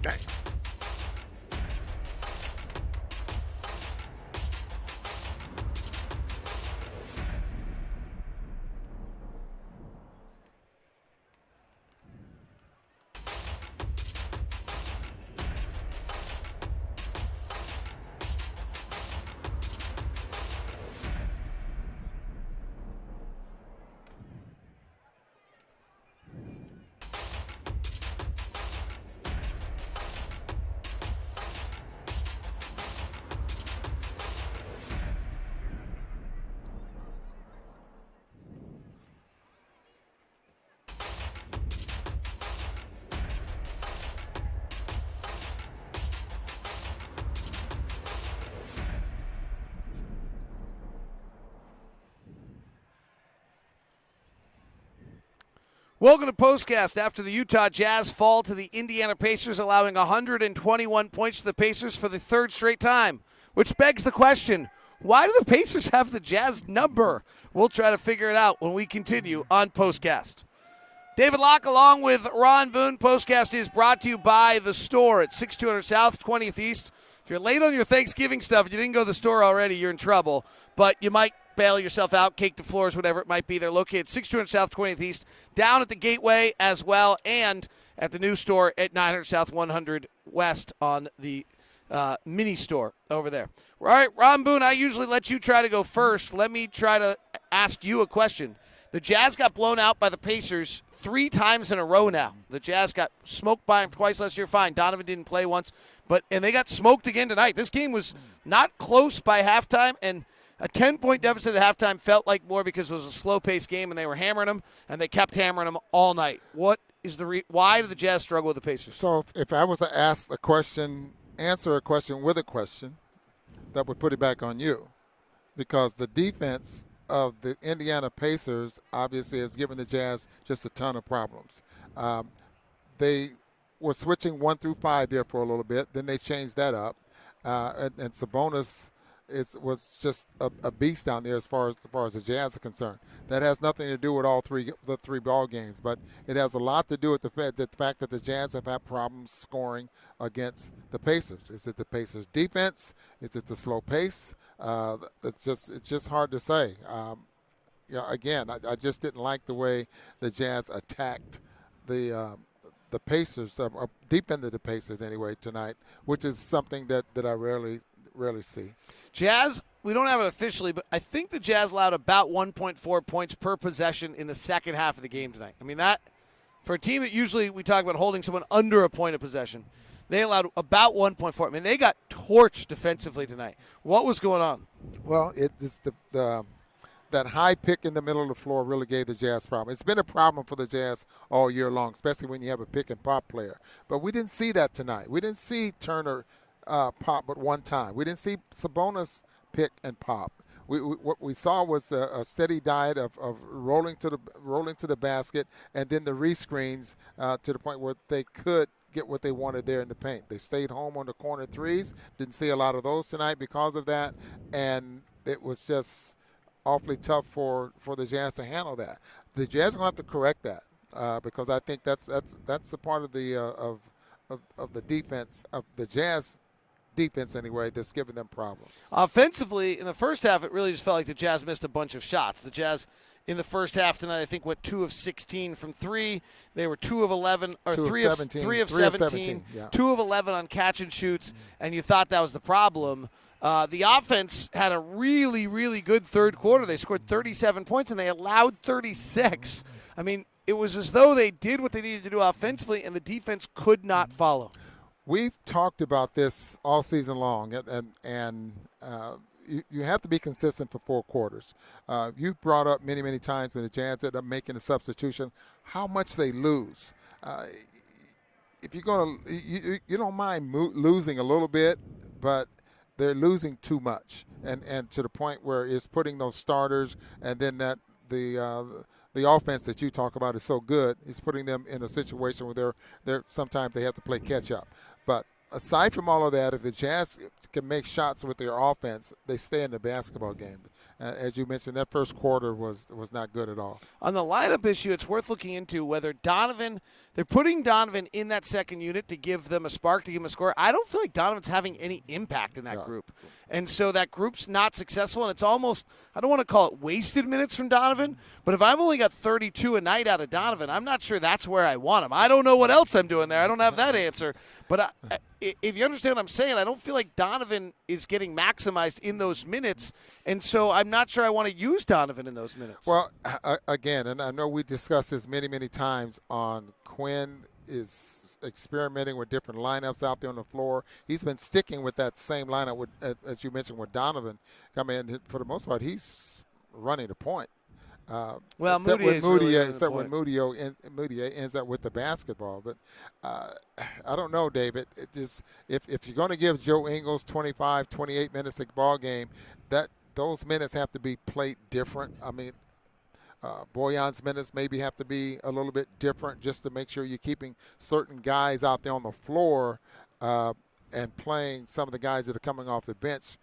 Dang. Welcome to POSTCAST. After the Utah Jazz fall to the Indiana Pacers, allowing 121 points to the Pacers for the third straight time, which begs the question, why do the Pacers have the Jazz number? We'll try to figure it out when we continue on POSTCAST. David Locke along with Ron Boone. POSTCAST is brought to you by The Store at 6200 South, 20th East. If you're late on your Thanksgiving stuff, if you didn't go to the store already, you're in trouble. But you might bail yourself out, cake the floors, whatever it might be. They're located 6200 South, 20th East, down at the Gateway as well, and at the new store at 900 South, 100 West on the mini store over there. All right, Ron Boone, I usually let you try to go first. Let me try to ask you a question. The Jazz got blown out by the Pacers 3 times in a row now. The Jazz got smoked by them twice last year. Fine, Donovan didn't play once, and they got smoked again tonight. This game was not close by halftime, and a 10-point deficit at halftime felt like more because it was a slow-paced game and they were hammering them, and they kept hammering them all night. What is why do the Jazz struggle with the Pacers? So if I was to answer a question with a question, that would put it back on you, because the defense of the Indiana Pacers obviously has given the Jazz just a ton of problems. They were switching 1 through 5 there for a little bit. Then they changed that up, and Sabonis was just a beast down there as far as the Jazz are concerned. That has nothing to do with the three ball games, but it has a lot to do with the fact that the Jazz have had problems scoring against the Pacers. Is it the Pacers' defense? Is it the slow pace? It's just hard to say. Again, I just didn't like the way the Jazz attacked the Pacers, or defended the Pacers anyway tonight, which is something that I rarely see. Jazz, we don't have it officially, but I think the Jazz allowed about 1.4 points per possession in the second half of the game tonight. I mean, that, for a team that usually we talk about holding someone under a point of possession, they allowed about 1.4. I mean, they got torched defensively tonight. What was going on? Well, it's that high pick in the middle of the floor really gave the Jazz problem. It's been a problem for the Jazz all year long, especially when you have a pick and pop player. But we didn't see that tonight. We didn't see Turner pop but one time. We didn't see Sabonis pick and pop. What we saw was a steady diet of rolling to the basket, and then the rescreens to the point where they could get what they wanted there in the paint. They stayed home on the corner threes. Didn't see a lot of those tonight because of that, and it was just awfully tough for the Jazz to handle that. The Jazz are going to have to correct that because I think that's a part of the of the defense of the Jazz defense anyway that's giving them problems. Offensively, in the first half, it really just felt like the Jazz missed a bunch of shots. The Jazz in the first half tonight, I think, went 2 of 16 from 3. They were 2 of 11, or 3 of 17, yeah. 2 of 11 on catch and shoots, and you thought that was the problem. The offense had a really, really good third quarter. They scored 37 points, and they allowed 36. I mean, it was as though they did what they needed to do offensively, and the defense could not follow. We've talked about this all season long, and you have to be consistent for 4 quarters. You brought up many, many times when the Jazz ended up making a substitution, how much they lose. If you're going to, you don't mind losing a little bit, but they're losing too much, and to the point where it's putting those starters, and then that the offense that you talk about is so good, is putting them in a situation where they're sometimes they have to play catch up. But aside from all of that, if the Jazz can make shots with their offense, they stay in the basketball game. As you mentioned, that first quarter was not good at all. On the lineup issue, it's worth looking into whether they're putting Donovan in that second unit to give them a spark, to give them a score. I don't feel like Donovan's having any impact in that group. And so that group's not successful, and it's almost, I don't want to call it wasted minutes from Donovan, but if I've only got 32 a night out of Donovan, I'm not sure that's where I want him. I don't know what else I'm doing there. I don't have that answer. But if you understand what I'm saying, I don't feel like Donovan is getting maximized in those minutes, and so I'm not sure I want to use Donovan in those minutes. Well, again, and I know we discussed this many, many times on Quinn is experimenting with different lineups out there on the floor. He's been sticking with that same lineup, with, as you mentioned, with Donovan. I mean, for the most part, he's running the point. Well, Moody when Moody ends up with the basketball. But I don't know, David. It just, if you're going to give Joe Ingles 25, 28 minutes a ball game, those minutes have to be played different. I mean, Boyan's minutes maybe have to be a little bit different just to make sure you're keeping certain guys out there on the floor and playing some of the guys that are coming off the bench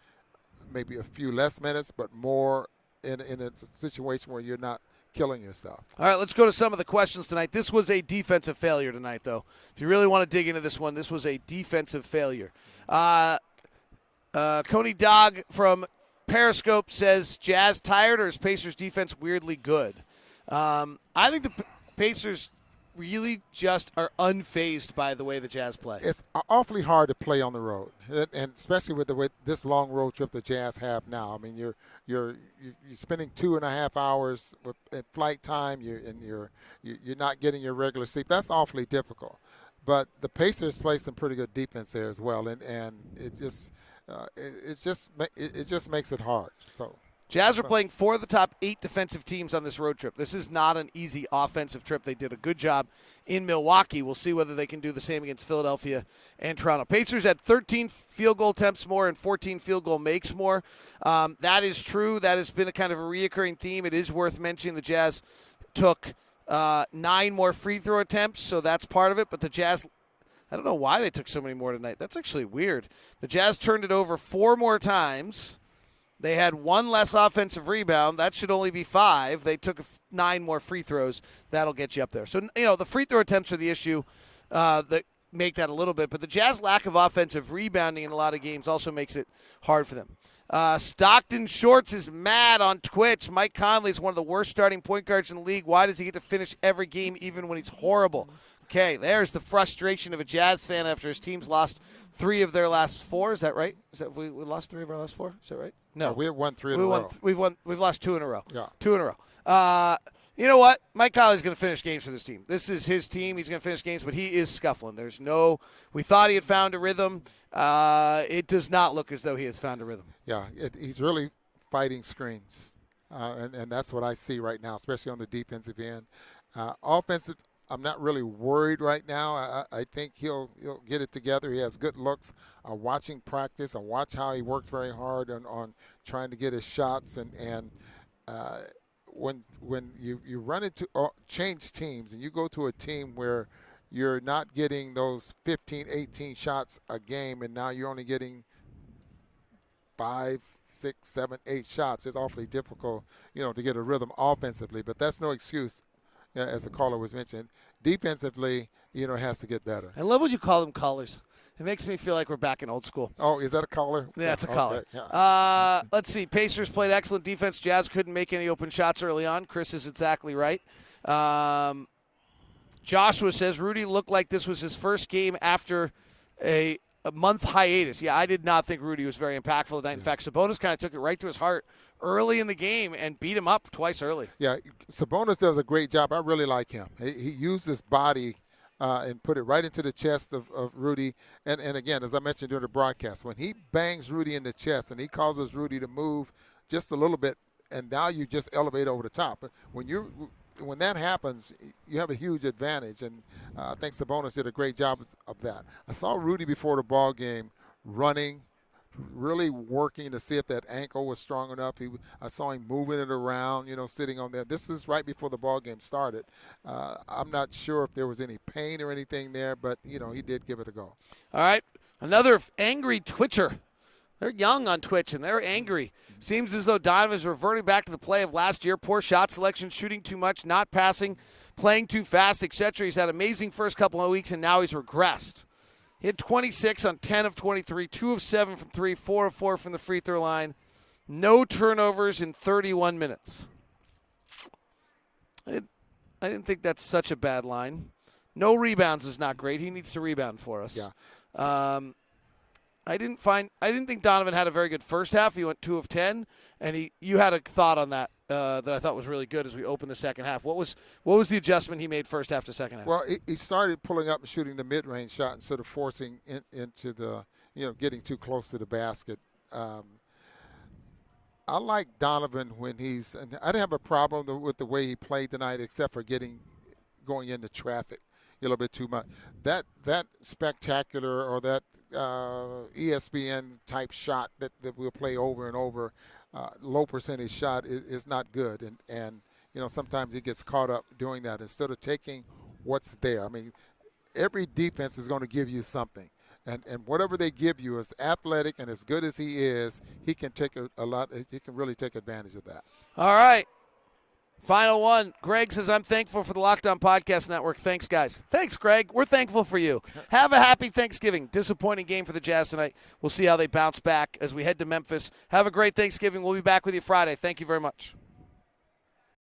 maybe a few less minutes, but more in a situation where you're not killing yourself. All right, let's go to some of the questions tonight. This was a defensive failure tonight, though. If you really want to dig into this one, this was a defensive failure. Coney Dog from Periscope says, Jazz tired or is Pacers defense weirdly good? I think the Pacers really just are unfazed by the way the Jazz play. It's awfully hard to play on the road, and especially with this long road trip the Jazz have now. I mean, you're spending 2.5 hours at flight time, you're not getting your regular sleep. That's awfully difficult. But the Pacers play some pretty good defense there as well, and it just makes it hard. So. Jazz are playing 4 of the top 8 defensive teams on this road trip. This is not an easy offensive trip. They did a good job in Milwaukee. We'll see whether they can do the same against Philadelphia and Toronto. Pacers had 13 field goal attempts more and 14 field goal makes more. That is true. That has been a kind of a reoccurring theme. It is worth mentioning the Jazz took 9 more free throw attempts, so that's part of it. But the Jazz, I don't know why they took so many more tonight. That's actually weird. The Jazz turned it over 4 more times. They had 1 less offensive rebound. That should only be 5. They took 9 more free throws. That'll get you up there. So, the free throw attempts are the issue that make that a little bit. But the Jazz lack of offensive rebounding in a lot of games also makes it hard for them. Stockton Shorts is mad on Twitch. Mike Conley is one of the worst starting point guards in the league. Why does he get to finish every game even when he's horrible? Okay, there's the frustration of a Jazz fan after his team's lost 3 of their last 4. Is that right? Is that we lost 3 of our last 4? Is that right? No, we have won 3 in a row. We've lost 2 in a row. Yeah, 2 in a row. You know what? Mike Conley's going to finish games for this team. This is his team. He's going to finish games, but he is scuffling. We thought he had found a rhythm. It does not look as though he has found a rhythm. Yeah, he's really fighting screens, and that's what I see right now, especially on the defensive end. Offensive, I'm not really worried right now. I think he'll get it together. He has good looks. Watching practice, I watch how he worked very hard on trying to get his shots. And when you run into change teams and you go to a team where you're not getting those 15, 18 shots a game, and now you're only getting 5, 6, 7, 8 shots, it's awfully difficult, to get a rhythm offensively. But that's no excuse. As the caller was mentioning, defensively, it has to get better. I love when you call them callers. It makes me feel like we're back in old school. Oh, is that a caller? Yeah, it's a caller. Okay. Yeah. Let's see. Pacers played excellent defense. Jazz couldn't make any open shots early on. Chris is exactly right. Joshua says Rudy looked like this was his first game after a month hiatus. Yeah, I did not think Rudy was very impactful tonight. In fact, Sabonis kind of took it right to his heart early in the game and beat him up twice early. Yeah, Sabonis does a great job. I really like him. He used his body and put it right into the chest of Rudy. And again, as I mentioned during the broadcast, when he bangs Rudy in the chest and he causes Rudy to move just a little bit, and now you just elevate over the top. But when that happens, you have a huge advantage, and I think Sabonis did a great job of that. I saw Rudy before the ball game running, really working to see if that ankle was strong enough. I saw him moving it around, sitting on there. This is right before the ball game started. I'm not sure if there was any pain or anything there, but, he did give it a go. All right, another angry Twitcher. They're young on Twitch, and they're angry. Seems as though Donovan is reverting back to the play of last year. Poor shot selection, shooting too much, not passing, playing too fast, etc. He's had amazing first couple of weeks, and now he's regressed. He had 26 on 10 of 23, 2 of 7 from 3, 4 of 4 from the free throw line. No turnovers in 31 minutes. I didn't think that's such a bad line. No rebounds is not great. He needs to rebound for us. Yeah. I didn't think Donovan had a very good first half. He went 2 of 10, and you had a thought on that that I thought was really good as we opened the second half. What was the adjustment he made first half to second half? Well, he started pulling up and shooting the mid-range shot instead of forcing into the, getting too close to the basket. I like Donovan when and I didn't have a problem with the way he played tonight, except for going into traffic a little bit too much. That spectacular or that ESPN type shot that we'll play over and over, low percentage shot is not good. And sometimes he gets caught up doing that instead of taking what's there. I mean, every defense is going to give you something. And whatever they give you, as athletic and as good as he is, he can take a lot. He can really take advantage of that. All right. Final one. Greg says, I'm thankful for the Locked On Podcast Network. Thanks, guys. Thanks, Greg. We're thankful for you. Have a happy Thanksgiving. Disappointing game for the Jazz tonight. We'll see how they bounce back as we head to Memphis. Have a great Thanksgiving. We'll be back with you Friday. Thank you very much.